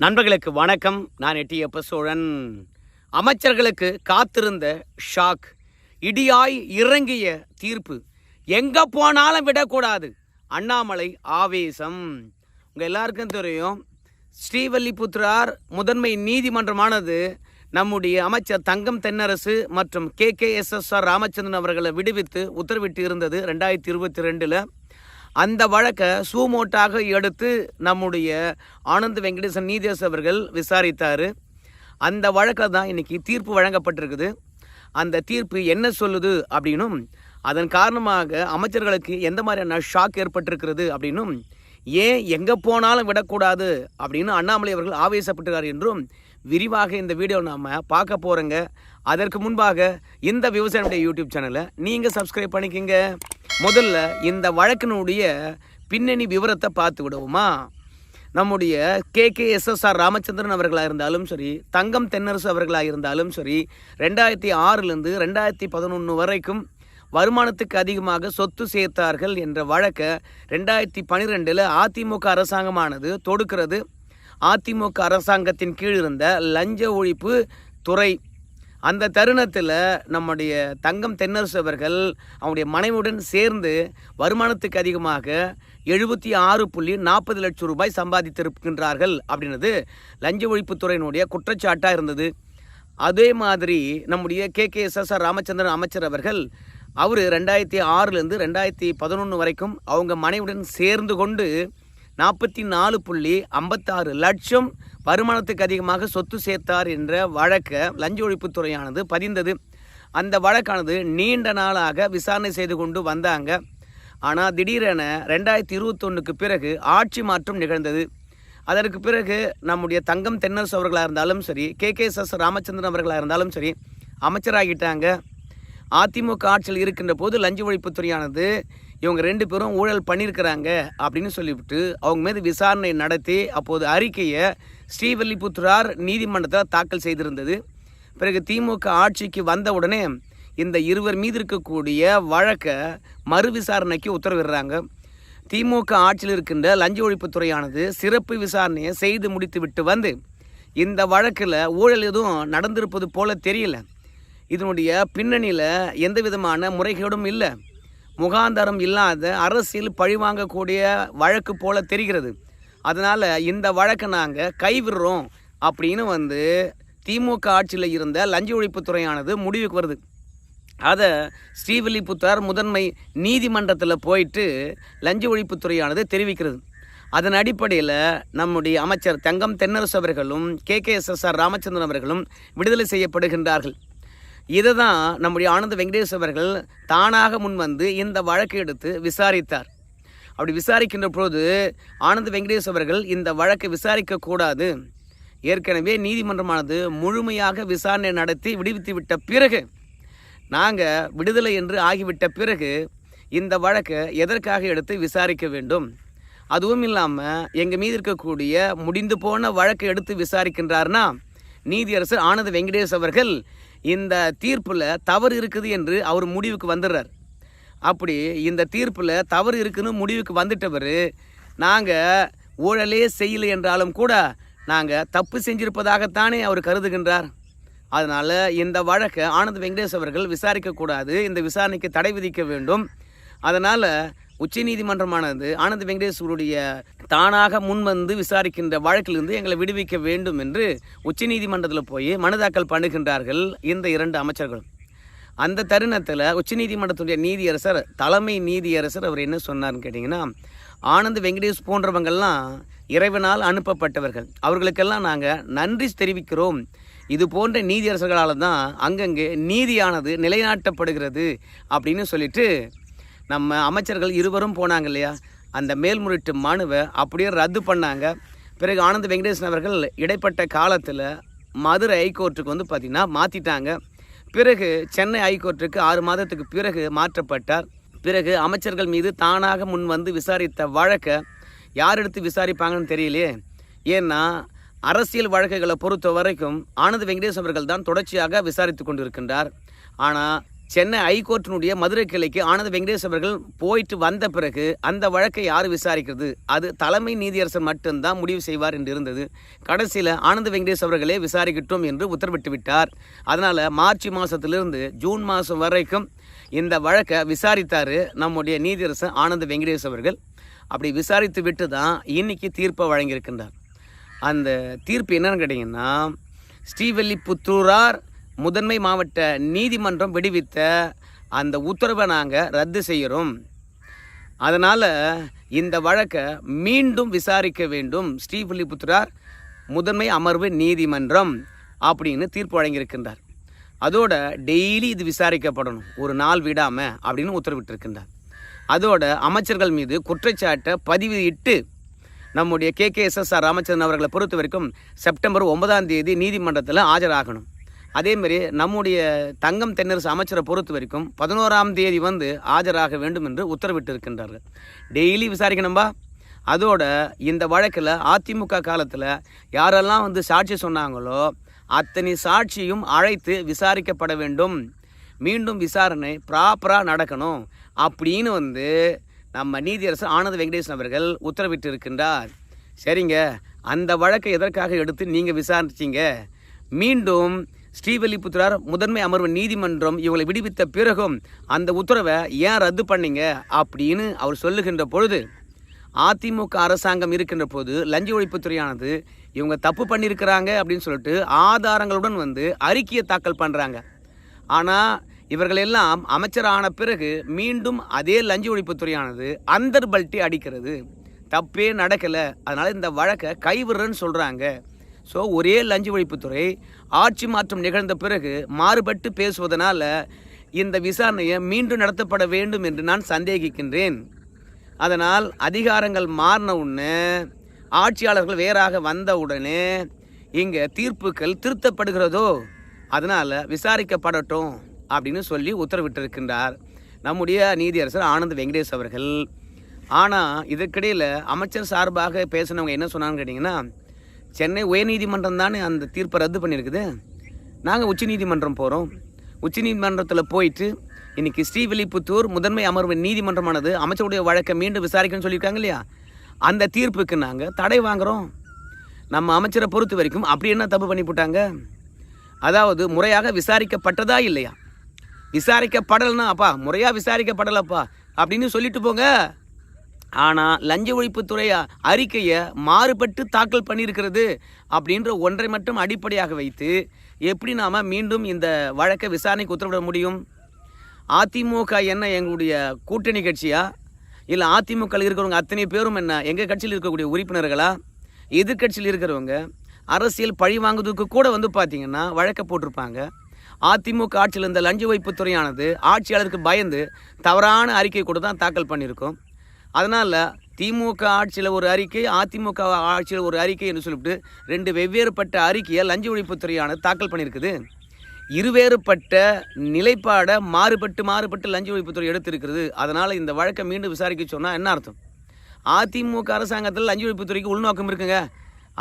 நண்பர்களுக்கு வணக்கம். நான் எட்டியப்ப சோழன். அமைச்சர்களுக்கு காத்திருந்த ஷாக், இடியாய் இறங்கிய தீர்ப்பு, எங்கே போனாலும் விடக்கூடாது. அண்ணாமலை ஆவேசம். உங்கள் எல்லாருக்கும் தெரியும், ஸ்ரீவல்லிபுத்தூர் முதன்மை நீதிமன்றமானது நம்முடைய அமைச்சர் தங்கம் தென்னரசு மற்றும் KKSSR ராமச்சந்திரன் அவர்களை விடுவித்து உத்தரவிட்டு இருந்தது 2022. அந்த வழக்கை சூமோட்டாக எடுத்து நம்முடைய ஆனந்த் வெங்கடேசன் நீதியரசர் அவர்கள் விசாரித்தார். அந்த வழக்கில் தான் இன்றைக்கி தீர்ப்பு வழங்கப்பட்டிருக்குது. அந்த தீர்ப்பு என்ன சொல்லுது அப்படின்னும், அதன் காரணமாக அமைச்சர்களுக்கு எந்த மாதிரியான ஷாக் ஏற்பட்டிருக்கிறது அப்படின்னும், ஏன் எங்கே போனாலும் விடக்கூடாது அப்படின்னு அண்ணாமலை அவர்கள் ஆவேசப்பட்டுகிறார் என்றும் விரிவாக இந்த வீடியோ நாம் பார்க்க போகிறோங்க. அதற்கு முன்பாக இந்த விவசாயினுடைய யூடியூப் சேனலை நீங்கள் சப்ஸ்கிரைப் பண்ணிக்கோங்க. முதல்ல இந்த வழக்கினுடைய பின்னணி விவரத்தை பார்த்து விடுவோமா. நம்முடைய KKSSR ராமச்சந்திரன் அவர்களாக இருந்தாலும் சரி, தங்கம் தென்னரசு அவர்களாக இருந்தாலும் சரி, 2006 2011 வரைக்கும் வருமானத்துக்கு அதிகமாக சொத்து சேர்த்தார்கள் என்ற வழக்கை 2012 அதிமுக அரசாங்கமானது தொடுக்கிறது. அதிமுக அரசாங்கத்தின் கீழ் இருந்த லஞ்ச ஒழிப்பு துறை. அந்த தருணத்தில் நம்முடைய தங்கம் தென்னரசு அவர்கள் அவனுடைய மனைவியுடன் சேர்ந்து வருமானத்துக்கு அதிகமாக 76.40 லட்சம் ரூபாய் சம்பாதித்திருக்கின்றார்கள் அப்படின்றது லஞ்ச ஒழிப்புத்துறையினுடைய குற்றச்சாட்டாக இருந்தது. அதே மாதிரி நம்முடைய KKSSR ராமச்சந்திரன் அமைச்சர் அவர்கள் அவர் 2006 2011 வரைக்கும் அவங்க மனைவியுடன் சேர்ந்து கொண்டு 44.56 லட்சம் வருமானத்துக்கு அதிகமாக சொத்து சேர்த்தார் என்ற வழக்கை லஞ்ச ஒழிப்புத்துறையானது பதிந்தது. அந்த வழக்கானது நீண்ட நாளாக விசாரணை செய்து கொண்டு வந்தாங்க. ஆனால் திடீரென 2021 பிறகு ஆட்சி மாற்றம் நிகழ்ந்தது. அதற்கு பிறகு நம்முடைய தங்கம் தென்னரசு அவர்களாக இருந்தாலும் சரி, KKSSR ராமச்சந்திரன் அவர்களாக இருந்தாலும் சரி அமைச்சராகிட்டாங்க. அதிமுக ஆட்சியில் இருக்கின்ற போது லஞ்ச ஒழிப்புத்துறையானது இவங்க 2 பேரும் ஊழல் பண்ணியிருக்கிறாங்க அப்படின்னு சொல்லிவிட்டு அவங்க மீது விசாரணை நடத்தி அப்போது அறிக்கையை ஸ்ரீவல்லிபுத்தூர் நீதிமன்றத்தில் தாக்கல் செய்திருந்தது. பிறகு திமுக ஆட்சிக்கு வந்த உடனே இந்த இருவர் மீது இருக்கக்கூடிய வழக்கை மறு விசாரணைக்கு உத்தரவிடுறாங்க. திமுக ஆட்சியில் இருக்கின்ற லஞ்ச ஒழிப்புத்துறையானது சிறப்பு விசாரணையை செய்து முடித்து விட்டு வந்து இந்த வழக்கில் ஊழல் எதுவும் நடந்திருப்பது போல தெரியல. இதனுடைய பின்னணியில் எந்த விதமான முறைகேடும் இல்லை, முகாந்தரம் இல்லாத அரசியல் பழிவாங்கக்கூடிய வழக்கு போல தெரிகிறது. அதனால் இந்த வழக்கை நாங்கள் கைவிடுறோம் அப்படின்னு திமுக ஆட்சியில் இருந்த லஞ்ச ஒழிப்புத்துறையானது முடிவுக்கு வருது. அதை ஸ்ரீவில்லிபுத்தூர் முதன்மை நீதிமன்றத்தில் போயிட்டு லஞ்ச ஒழிப்புத்துறையானது தெரிவிக்கிறது. அதன் அடிப்படையில் நம்முடைய அமைச்சர் தங்கம் தென்னரசு அவர்களும் KKSSR ராமச்சந்திரன் அவர்களும் விடுதலை செய்யப்படுகின்றார்கள். இதை தான் நம்முடைய ஆனந்த் வெங்கடேஷ் அவர்கள் தானாக முன்வந்து இந்த வழக்கை எடுத்து விசாரித்தார். அப்படி விசாரிக்கின்ற பொழுது ஆனந்த் வெங்கடேஷ் அவர்கள் இந்த வழக்கை விசாரிக்கக்கூடாது, ஏற்கனவே நீதிமன்றமானது முழுமையாக விசாரணை நடத்தி விடுவித்து விட்ட பிறகு, நாங்கள் விடுதலை என்று ஆகிவிட்ட பிறகு இந்த வழக்கை எதற்காக எடுத்து விசாரிக்க வேண்டும், அதுவும் இல்லாமல் எங்கள் மீது இருக்கக்கூடிய முடிந்து போன வழக்கை எடுத்து விசாரிக்கின்றார்னா நீதியரசர் ஆனந்த் வெங்கடேஷ் அவர்கள் இந்த தீர்ப்பில் தவறு இருக்குது என்று அவர் முடிவுக்கு வந்துடுறார். அப்படி இந்த தீர்ப்பில் தவறு இருக்குன்னு முடிவுக்கு வந்துட்டவர், நாங்கள் ஊழலே செய்யலை என்றாலும் கூட நாங்கள் தப்பு செஞ்சிருப்பதாகத்தானே அவர் கருதுகின்றார். அதனால் இந்த வழக்கை ஆனந்த் வெங்கடேஷ் அவர்கள் விசாரிக்கக்கூடாது, இந்த விசாரணைக்கு தடை விதிக்க வேண்டும். அதனால் உச்ச நீதிமன்றமானது ஆனந்த் வெங்கடேஸ்வருடைய தானாக முன்வந்து விசாரிக்கின்ற வழக்கிலிருந்து எங்களை விடுவிக்க வேண்டும் என்று உச்ச நீதிமன்றத்தில் போய் மனு தாக்கல் பண்ணுகின்றார்கள் இந்த 2 அமைச்சர்களும். அந்த தருணத்தில் உச்ச நீதிமன்றத்துடைய நீதியரசர், தலைமை நீதியரசர் அவர் என்ன சொன்னார்னு கேட்டிங்கன்னா, ஆனந்த் வெங்கடேஷ் போன்றவங்கள்லாம் இறைவனால் அனுப்பப்பட்டவர்கள், அவர்களுக்கெல்லாம் நாங்கள் நன்றி தெரிவிக்கிறோம். இது போன்ற நீதியரசர்களால் தான் அங்கங்கே நீதியானது நிலைநாட்டப்படுகிறது அப்படின்னு சொல்லிட்டு நம்ம அமைச்சர்கள் இருவரும் போனாங்க இல்லையா, அந்த மேல்முறையீட்டு மனுவை அப்படியே ரத்து பண்ணாங்க. பிறகு ஆனந்த் வெங்கடேசன் அவர்கள் இடைப்பட்ட காலத்தில் மதுரை ஹைகோர்ட்டுக்கு பார்த்திங்கன்னா மாற்றிட்டாங்க. பிறகு சென்னை ஹைகோர்ட்டுக்கு 6 மாதத்துக்கு பிறகு மாற்றப்பட்டார். பிறகு அமைச்சர்கள் மீது தானாக முன் வந்து விசாரித்த வழக்கை யார் எடுத்து விசாரிப்பாங்கன்னு தெரியலையே. ஏன்னா அரசியல் வழக்குகளை பொறுத்த வரைக்கும் ஆனந்த் வெங்கடேஷ் அவர்கள் தான் தொடர்ச்சியாக விசாரித்து கொண்டிருக்கின்றார். ஆனால் சென்னை ஹைகோர்ட்டினுடைய மதுரை கிளைக்கு ஆனந்த வெங்கடேஷ் அவர்கள் போயிட்டு வந்த பிறகு அந்த வழக்கை யார் விசாரிக்கிறது, அது தலைமை நீதியரசர் மட்டும்தான் முடிவு செய்வார் என்று இருந்தது. கடைசியில் ஆனந்த வெங்கடேஷ் அவர்களே விசாரிக்கட்டும் என்று உத்தரவிட்டு விட்டார். அதனால் மார்ச் மாதத்திலிருந்து ஜூன் மாதம் வரைக்கும் இந்த வழக்கை விசாரித்தார் நம்முடைய நீதியரசர் ஆனந்த வெங்கடேஷ் அவர்கள். அப்படி விசாரித்து விட்டு தான் இன்னைக்கு தீர்ப்பை வழங்கியிருக்கின்றார். அந்த தீர்ப்பு என்னன்னு கேட்டிங்கன்னா, ஸ்ரீவில்லிபுத்தூரார் முதன்மை மாவட்ட நீதிமன்றம் விடுவித்த அந்த உத்தரவை நாங்கள் ரத்து செய்கிறோம். அதனால் இந்த வழக்கை மீண்டும் விசாரிக்க வேண்டும் ஸ்ரீவில்லிபுத்தூரார் முதன்மை அமர்வு நீதிமன்றம் அப்படின்னு தீர்ப்பு வழங்கியிருக்கின்றார். அதோட டெய்லி இது விசாரிக்கப்படணும், ஒரு நாள் விடாமல் அப்படின்னு உத்தரவிட்டிருக்கின்றார். அதோட அமைச்சர்கள் மீது குற்றச்சாட்டை பதிவிட்டு நம்முடைய KKSSR ராமச்சந்திரன் அவர்களை பொறுத்த வரைக்கும் செப்டம்பர் 9 நீதிமன்றத்தில் ஆஜராகணும். அதேமாரி நம்முடைய தங்கம் தென்னரசு அமைச்சரை பொறுத்த வரைக்கும் 11 ஆஜராக வேண்டும் என்று உத்தரவிட்டு இருக்கின்றார்கள். டெய்லி விசாரிக்கணும்பா. அதோட இந்த வழக்கில் அதிமுக காலத்தில் யாரெல்லாம் சாட்சி சொன்னாங்களோ அத்தனை சாட்சியும் அழைத்து விசாரிக்கப்பட வேண்டும். மீண்டும் விசாரணை ப்ராப்பராக நடக்கணும் அப்படின்னு நம்ம நீதியரசர் ஆனந்த வெங்கடேசன் அவர்கள் உத்தரவிட்டு இருக்கின்றார். சரிங்க, அந்த வழக்கை எதற்காக எடுத்து நீங்கள் விசாரிச்சிங்க? மீண்டும் ஸ்ரீவில்லிபுத்தூரார் முதன்மை அமர்வு நீதிமன்றம் இவங்களை விடுவித்த பிறகும் அந்த உத்தரவை ஏன் ரத்து பண்ணீங்க அப்படின்னு அவர் சொல்லுகின்ற பொழுது, அதிமுக அரசாங்கம் இருக்கின்ற போது லஞ்ச ஒழிப்புத்துறையானது இவங்க தப்பு பண்ணியிருக்கிறாங்க அப்படின்னு சொல்லிட்டு ஆதாரங்களுடன் அறிக்கையை தாக்கல் பண்ணுறாங்க. ஆனால் இவர்களெல்லாம் அமைச்சரான பிறகு மீண்டும் அதே லஞ்ச ஒழிப்புத்துறையானது அந்தர்பல்ட்டி அடிக்கிறது. தப்பே நடக்கலை, அதனால் இந்த வழக்கை கைவிடுறன்னு சொல்கிறாங்க. ஸோ ஒரே லஞ்ச ஒழிப்புத்துறை ஆட்சி மாற்றம் நிகழ்ந்த பிறகு மாறுபட்டு பேசுவதனால இந்த விசாரணையை மீண்டும் நடத்தப்பட வேண்டும் என்று நான் சந்தேகிக்கின்றேன். அதனால் அதிகாரங்கள் மாறின உடனே, ஆட்சியாளர்கள் வேறாக வந்த உடனே இங்கே தீர்ப்புகள் திருத்தப்படுகிறதோ, அதனால் விசாரிக்கப்படட்டும் அப்படின்னு சொல்லி உத்தரவிட்டிருக்கின்றார் நம்முடைய நீதியரசர் ஆனந்த வெங்கடேஷ் அவர்கள். ஆனால் இதற்கிடையில் அமைச்சர் சார்பாக பேசினவங்க என்ன சொன்னான்னு கேட்டிங்கன்னா, சென்னை உயர்நீதிமன்றம் தானே அந்த தீர்ப்பை ரத்து பண்ணியிருக்குது, நாங்கள் உச்சநீதிமன்றம் போகிறோம். உச்சநீதிமன்றத்தில் போயிட்டு இன்றைக்கி ஸ்ரீவில்லிபுத்தூர் முதன்மை அமர்வு நீதிமன்றமானது அமைச்சருடைய வழக்கை மீண்டும் விசாரிக்கணும்னு சொல்லியிருக்காங்க இல்லையா, அந்த தீர்ப்புக்கு நாங்கள் தடை வாங்குகிறோம். நம்ம அமைச்சரை பொறுத்த வரைக்கும் அப்படி என்ன தப்பு பண்ணி போட்டாங்க? அதாவது முறையாக விசாரிக்கப்பட்டதா இல்லையா? விசாரிக்கப்படலைன்னா அப்பா முறையாக விசாரிக்கப்படலப்பா அப்படின்னு சொல்லிட்டு போங்க. ஆனால் லஞ்ச ஒழிப்புத்துறை அறிக்கையை மாறுபட்டு தாக்கல் பண்ணியிருக்கிறது அப்படின்ற ஒன்றை மட்டும் அடிப்படையாக வைத்து எப்படி நாம் மீண்டும் இந்த வழக்கை விசாரணைக்கு உத்தரவிட முடியும்? அதிமுக என்ன எங்களுடைய கூட்டணி கட்சியா, இல்லை அதிமுகவில் இருக்கிறவங்க அத்தனை பேரும் என்ன எங்கள் கட்சியில் இருக்கக்கூடிய உறுப்பினர்களா? எதிர்கட்சியில் இருக்கிறவங்க அரசியல் பழி வாங்குவதுக்கு கூட பார்த்திங்கன்னா வழக்கை போட்டிருப்பாங்க. அதிமுக ஆட்சியில் இந்த லஞ்ச ஒழிப்புத்துறையானது ஆட்சியாளருக்கு பயந்து தவறான அறிக்கை கூட தான் தாக்கல் பண்ணியிருக்கோம். அதனால் திமுக ஆட்சியில் ஒரு அறிக்கை, அதிமுக ஆட்சியில் ஒரு அறிக்கை என்று சொல்லிவிட்டு 2 வெவ்வேறுபட்ட அறிக்கையை லஞ்ச ஒழிப்புத்துறையானது தாக்கல் பண்ணியிருக்குது. இருவேறுபட்ட நிலைப்பாடை மாறுபட்டு லஞ்ச ஒழிப்புத்துறை எடுத்திருக்கிறது. அதனால் இந்த வழக்கை மீண்டும் விசாரிக்க சொன்னால் என்ன அர்த்தம்? அதிமுக அரசாங்கத்தில் லஞ்ச ஒழிப்புத்துறைக்கு உள்நோக்கம் இருக்குங்க.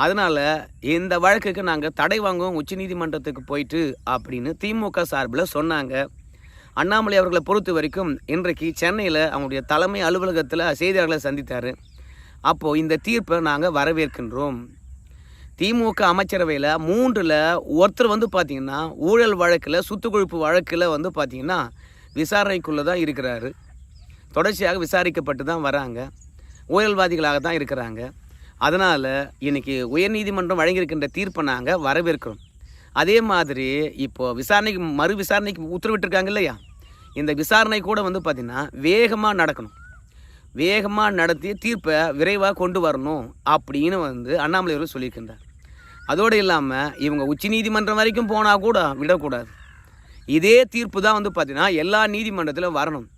அதனால் இந்த வழக்குக்கு நாங்கள் தடை வாங்குவோம் உச்சநீதிமன்றத்துக்கு போயிட்டு அப்படின்னு திமுக சார்பில் சொன்னாங்க. அண்ணாமலை அவர்களை பொறுத்த வரைக்கும் இன்றைக்கு சென்னையில் அவங்களுடைய தலைமை அலுவலகத்தில் செய்தியாளர்களை சந்தித்தார். அப்போது இந்த தீர்ப்பை நாங்கள் வரவேற்கின்றோம். திமுக அமைச்சரவையில் 3ல் ஒருத்தர் பார்த்திங்கன்னா ஊழல் வழக்கில், சுத்துக்குழுப்பு வழக்கில் பார்த்திங்கன்னா விசாரணைக்குள்ளே தான் இருக்கிறாரு. தொடர்ச்சியாக விசாரிக்கப்பட்டு தான் வராங்க. ஊழல்வாதிகளாக தான் இருக்கிறாங்க. அதனால் இன்றைக்கி உயர்நீதிமன்றம் வழங்கியிருக்கின்ற தீர்ப்பை நாங்கள் வரவேற்கிறோம். அதே மாதிரி இப்போது விசாரணைக்கு மறு விசாரணைக்கு உத்தரவிட்டிருக்காங்க இல்லையா, இந்த விசாரணை கூட பார்த்திங்கன்னா வேகமாக நடக்கணும். வேகமாக நடத்தி தீர்ப்பை விரைவாக கொண்டு வரணும் அப்படின்னு அண்ணாமலை அவர்கள் சொல்லியிருக்கின்றார். அதோடு இல்லாமல் இவங்க உச்சநீதிமன்றம் வரைக்கும் போனால் கூட விடக்கூடாது. இதே தீர்ப்பு தான் பார்த்திங்கன்னா எல்லா நீதிமன்றத்திலும் வரணும்.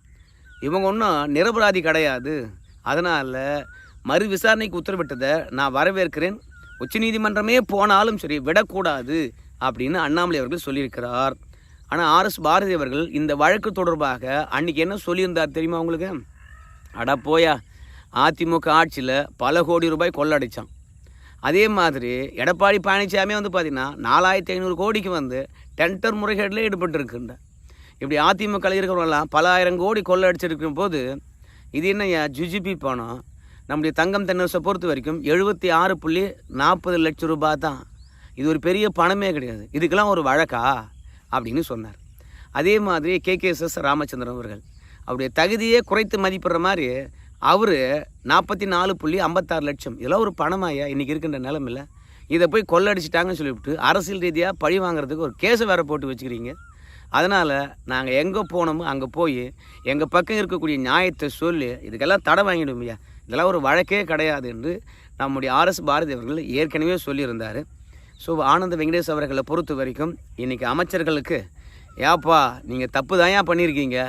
இவங்க ஒன்றும் நிரபராதி கிடையாது. அதனால் மறு விசாரணைக்கு உத்தரவிட்டதை நான் வரவேற்கிறேன். உச்சநீதிமன்றமே போனாலும் சரி விடக்கூடாது அப்படின்னு அண்ணாமலை அவர்கள் சொல்லியிருக்கிறார். ஆனால் RS பாரதி அவர்கள் இந்த வழக்கு தொடர்பாக அன்றைக்கி என்ன சொல்லியிருந்தார் தெரியுமா உங்களுக்கு? அட போயா, அதிமுக ஆட்சியில் பல கோடி ரூபாய் கொள்ளடித்தான். அதே மாதிரி எடப்பாடி பழனிசாமி பார்த்திங்கன்னா 4500 கோடிக்கு டெண்டர் முறைகேட்டில் ஈடுபட்டிருக்கின்ற. இப்படி அதிமுக இருக்கிறவங்களாம் பல ஆயிரம் கோடி கொள்ளை அடிச்சிருக்கும் போது இது என்ன ஜுஜிபி பணம்? நம்முடைய தங்கம் தென்னரசை பொறுத்த வரைக்கும் 76.40 லட்சம் ரூபாய் தான். இது ஒரு பெரிய பணமே கிடையாது. இதுக்கெல்லாம் ஒரு வழக்கா அப்படின்னு சொன்னார். அதே மாதிரி KKSS ராமச்சந்திரன் அவர்கள் அவருடைய தகுதியே குறைத்து மதிப்பிடுற மாதிரி அவர் 44.56 லட்சம். இதெல்லாம் ஒரு பணமாயா இன்றைக்கி இருக்கின்ற நிலமில்ல? இதை போய் கொள்ளடிச்சிட்டாங்கன்னு சொல்லிவிட்டு அரசியல் ரீதியாக பழி வாங்குறதுக்கு ஒரு கேஸை வேறு போட்டு வச்சுக்கிறீங்க. அதனால் நாங்கள் எங்கே போனோமோ அங்கே போய் எங்கள் பக்கம் இருக்கக்கூடிய நியாயத்தை சொல்லி இதுக்கெல்லாம் தடை வாங்கிடுவோம்யா, இதெல்லாம் ஒரு வழக்கே கிடையாது என்று நம்முடைய RS பாரதி அவர்கள் ஏற்கனவே சொல்லியிருந்தார். ஸோ ஆனந்த வெங்கடேஷ் அவர்களை பொறுத்த வரைக்கும் இன்றைக்கி அமைச்சர்களுக்கு ஏப்பா நீங்கள் தப்பு தான்யா பண்ணியிருக்கீங்க,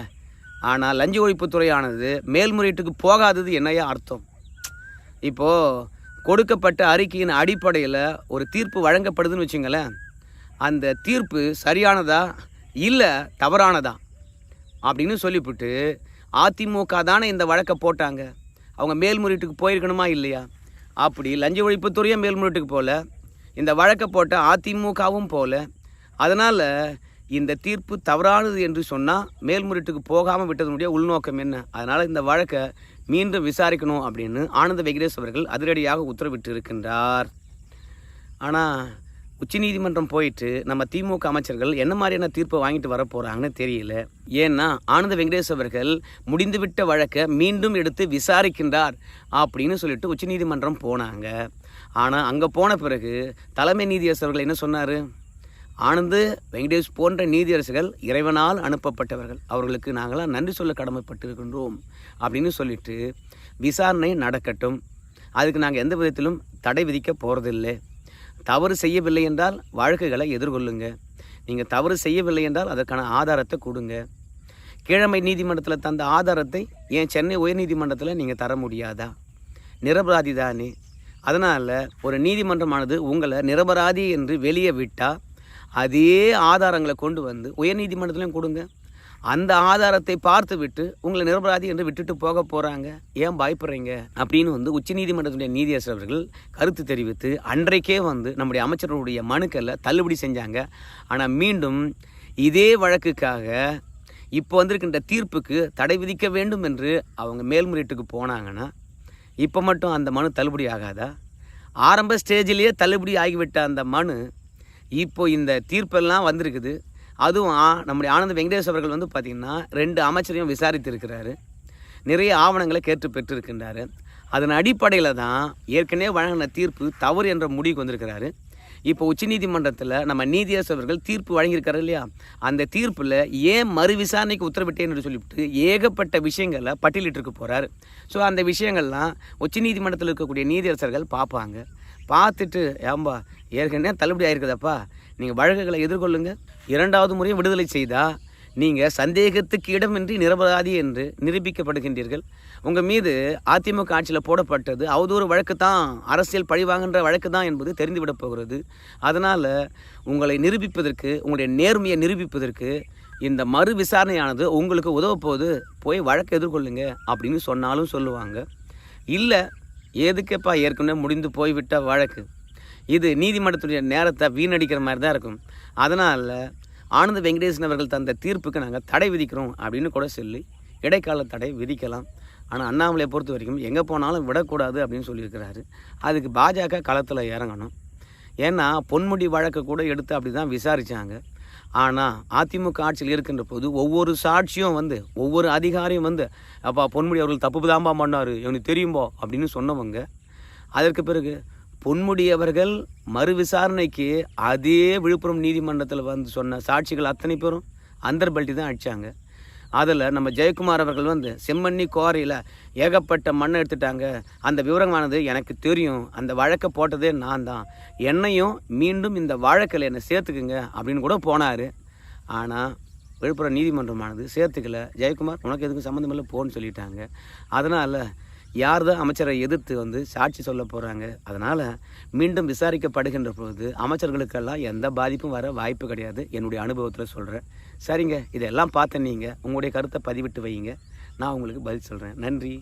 ஆனால் லஞ்ச ஒழிப்புத்துறையானது மேல்முறையீட்டுக்கு போகாதது என்னையா அர்த்தம்? இப்போது கொடுக்கப்பட்ட அறிக்கையின் அடிப்படையில் ஒரு தீர்ப்பு வழங்கப்படுதுன்னு வச்சுங்களேன், அந்த தீர்ப்பு சரியானதா இல்லை தவறானதா அப்படின்னு சொல்லிவிட்டு அதிமுக தானே இந்த வழக்கை போட்டாங்க, அவங்க மேல்முறையீட்டுக்கு போயிருக்கணுமா இல்லையா? அப்படி லஞ்ச ஒழிப்புத்துறையும் மேல்முறையீட்டுக்கு போகல, இந்த வழக்கை போட்ட அதிமுகவும் போகல. அதனால் இந்த தீர்ப்பு தவறானது என்று சொன்னால் மேல்முறையீட்டுக்கு போகாமல் விட்டதனுடைய உள்நோக்கம் என்ன? அதனால் இந்த வழக்கை மீண்டும் விசாரிக்கணும் அப்படின்னு ஆனந்த வெங்கடேஷ் அவர்கள் அதிரடியாக உத்தரவிட்டு இருக்கின்றார். ஆனால் உச்சநீதிமன்றம் போயிட்டு நம்ம திமுக அமைச்சர்கள் என்ன மாதிரியான தீர்ப்பை வாங்கிட்டு வர போகிறாங்கன்னு தெரியல. ஏன்னா ஆனந்த வெங்கடேஷ் அவர்கள் முடிந்துவிட்ட வழக்கை மீண்டும் எடுத்து விசாரிக்கின்றார் அப்படின்னு சொல்லிட்டு உச்சநீதிமன்றம் போனாங்க. ஆனால் அங்கே போன பிறகு தலைமை நீதியரசர் அவர்கள் என்ன சொன்னார்? ஆனந்த வெங்கடேஷ் போன்ற நீதியரசர்கள் இறைவனால் அனுப்பப்பட்டவர்கள், அவர்களுக்கு நாங்களாம் நன்றி சொல்ல கடமைப்பட்டிருக்கின்றோம் அப்படின்னு சொல்லிட்டு விசாரணை நடக்கட்டும், அதுக்கு நாங்கள் எந்த விதத்திலும் தடை விதிக்க போகிறதில்லை. தவறு செய்யவில்லை என்றால் வழக்குகளை எதிர்கொள்ளுங்க, நீங்கள் தவறு செய்யவில்லை என்றால் அதற்கான ஆதாரத்தை கொடுங்க. கீழமை நீதிமன்றத்தில் தந்த ஆதாரத்தை ஏன் சென்னை உயர்நீதிமன்றத்தில் நீங்கள் தர முடியாதா? நிரபராதி தானே. அதனால் ஒரு நீதிமன்றமானது உங்களை நிரபராதி என்று வெளியே விட்டால் அதே ஆதாரங்களை கொண்டு வந்து உயர்நீதிமன்றத்திலையும் கொடுங்க. அந்த ஆதாரத்தை பார்த்து விட்டு உங்களை நிரபராதி என்று விட்டுட்டு போக போகிறாங்க, ஏன் பயப்படுறீங்க அப்படின்னு உச்சநீதிமன்றத்துடைய நீதியரசர் அவர்கள் கருத்து தெரிவித்து அன்றைக்கே நம்முடைய அமைச்சர்களுடைய மனுக்களை தள்ளுபடி செஞ்சாங்க. ஆனால் மீண்டும் இதே வழக்குக்காக இப்போ வந்திருக்கின்ற தீர்ப்புக்கு தடை விதிக்க வேண்டும் என்று அவங்க மேல்முறையீட்டுக்கு போனாங்கன்னா இப்போ மட்டும் அந்த மனு தள்ளுபடி ஆகாதா? ஆரம்ப ஸ்டேஜிலேயே தள்ளுபடி ஆகிவிட்ட அந்த மனு இப்போ இந்த தீர்ப்பெல்லாம் வந்திருக்குது. அதுவும் நம்முடைய ஆனந்த வெங்கடேஷ் அவர்கள் பார்த்திங்கன்னா 2 அமைச்சரையும் விசாரித்திருக்கிறாரு, நிறைய ஆவணங்களை கேட்டு பெற்றிருக்கின்றாரு. அதன் அடிப்படையில் தான் ஏற்கனவே வழங்கின தீர்ப்பு தவறு என்ற முடிவுக்கு வந்திருக்கிறாரு. இப்போ உச்சநீதிமன்றத்தில் நம்ம நீதியரசர் அவர்கள் தீர்ப்பு வழங்கியிருக்காரு இல்லையா, அந்த தீர்ப்பில் ஏன் மறு விசாரணைக்கு உத்தரவிட்டேன் என்று சொல்லிவிட்டு ஏகப்பட்ட விஷயங்களை பட்டியலிட்டிருக்க போகிறார். ஸோ அந்த விஷயங்கள்லாம் உச்சநீதிமன்றத்தில் இருக்கக்கூடிய நீதியரசர்கள் பார்ப்பாங்க. பார்த்துட்டு ஏம்பா ஏற்கனவே தள்ளுபடி ஆகிருக்குதாப்பா, நீங்கள் வழக்குகளை எதிர்கொள்ளுங்க, 2வது முறையும் விடுதலை செய்தால் நீங்கள் சந்தேகத்துக்கு இடமின்றி நிரபராதி என்று நிரூபிக்கப்படுகின்றீர்கள். உங்கள் மீது அதிமுக ஆட்சியில் போடப்பட்டது அவதூறு வழக்கு தான், அரசியல் பழிவாங்கின்ற வழக்கு தான் என்பது தெரிந்துவிடப் போகிறது. அதனால் உங்களை நிரூபிப்பதற்கு, உங்களுடைய நேர்மையை நிரூபிப்பதற்கு இந்த மறு விசாரணையானது உங்களுக்கு உதவப்போது, போய் வழக்கு எதிர்கொள்ளுங்க அப்படின்னு சொன்னாலும் சொல்லுவாங்க. இல்லை எதுக்குப்பா ஏற்கனவே முடிந்து போய்விட்ட வழக்கு, இது நீதிமன்றத்துடைய நேரத்தை வீணடிக்கிற மாதிரி தான் இருக்கும். அதனால் ஆனந்த வெங்கடேசன் அவர்கள் தந்த தீர்ப்புக்கு நாங்கள் தடை விதிக்கிறோம் அப்படின்னு கூட சொல்லி இடைக்கால தடை விதிக்கலாம். ஆனால் அண்ணாமலையை பொறுத்த வரைக்கும் எங்கே போனாலும் விடக்கூடாது அப்படின்னு சொல்லியிருக்கிறாரு. அதுக்கு பாஜக களத்தில் இறங்கணும். ஏன்னா பொன்முடி வழக்கை கூட எடுத்து அப்படி தான் விசாரித்தாங்க. ஆனால் அதிமுக ஆட்சியில் இருக்கின்ற போது ஒவ்வொரு சாட்சியும் ஒவ்வொரு அதிகாரியும் அப்பா பொன்முடி அவர்கள் தப்பு தான்பா பண்ணார், எனக்கு தெரியும்போ அப்படின்னு சொன்னவங்க, அதற்கு பிறகு பொன்முடி அவர்கள் மறு விசாரணைக்கு அதே விழுப்புரம் நீதிமன்றத்தில் சொன்ன சாட்சிகள் அத்தனை பேரும் அந்தர்பல்ட்டி தான் அடித்தாங்க. அதில் நம்ம ஜெயக்குமார் அவர்கள் செம்மண்ணி குவாரியில் ஏகப்பட்ட மண்ணை எடுத்துட்டாங்க, அந்த விவரமானது எனக்கு தெரியும், அந்த வழக்கை போட்டதே நான் தான், என்னையும் மீண்டும் இந்த வழக்கில் என்னை சேர்த்துக்குங்க அப்படின்னு கூட போனார். ஆனால் விழுப்புரம் நீதிமன்றமானது சேர்த்துக்கல, ஜெயக்குமார் உனக்கு எதுக்கும் சம்மந்தமில்லை போன்னு சொல்லிட்டாங்க. அதனால் யார் தான் அமைச்சரை எதிர்த்து சாட்சி சொல்ல போகிறாங்க? அதனால் மீண்டும் விசாரிக்கப்படுகின்ற பொழுது அமைச்சர்களுக்கெல்லாம் எந்த பாதிப்பும் வர வாய்ப்பு கிடையாது, என்னுடைய அனுபவத்தில் சொல்கிறேன். சரிங்க, இதெல்லாம் பார்த்து நீங்கள் உங்களுடைய கருத்தை பதிவிட்டு வைங்க, நான் உங்களுக்கு பதில் சொல்கிறேன். நன்றி.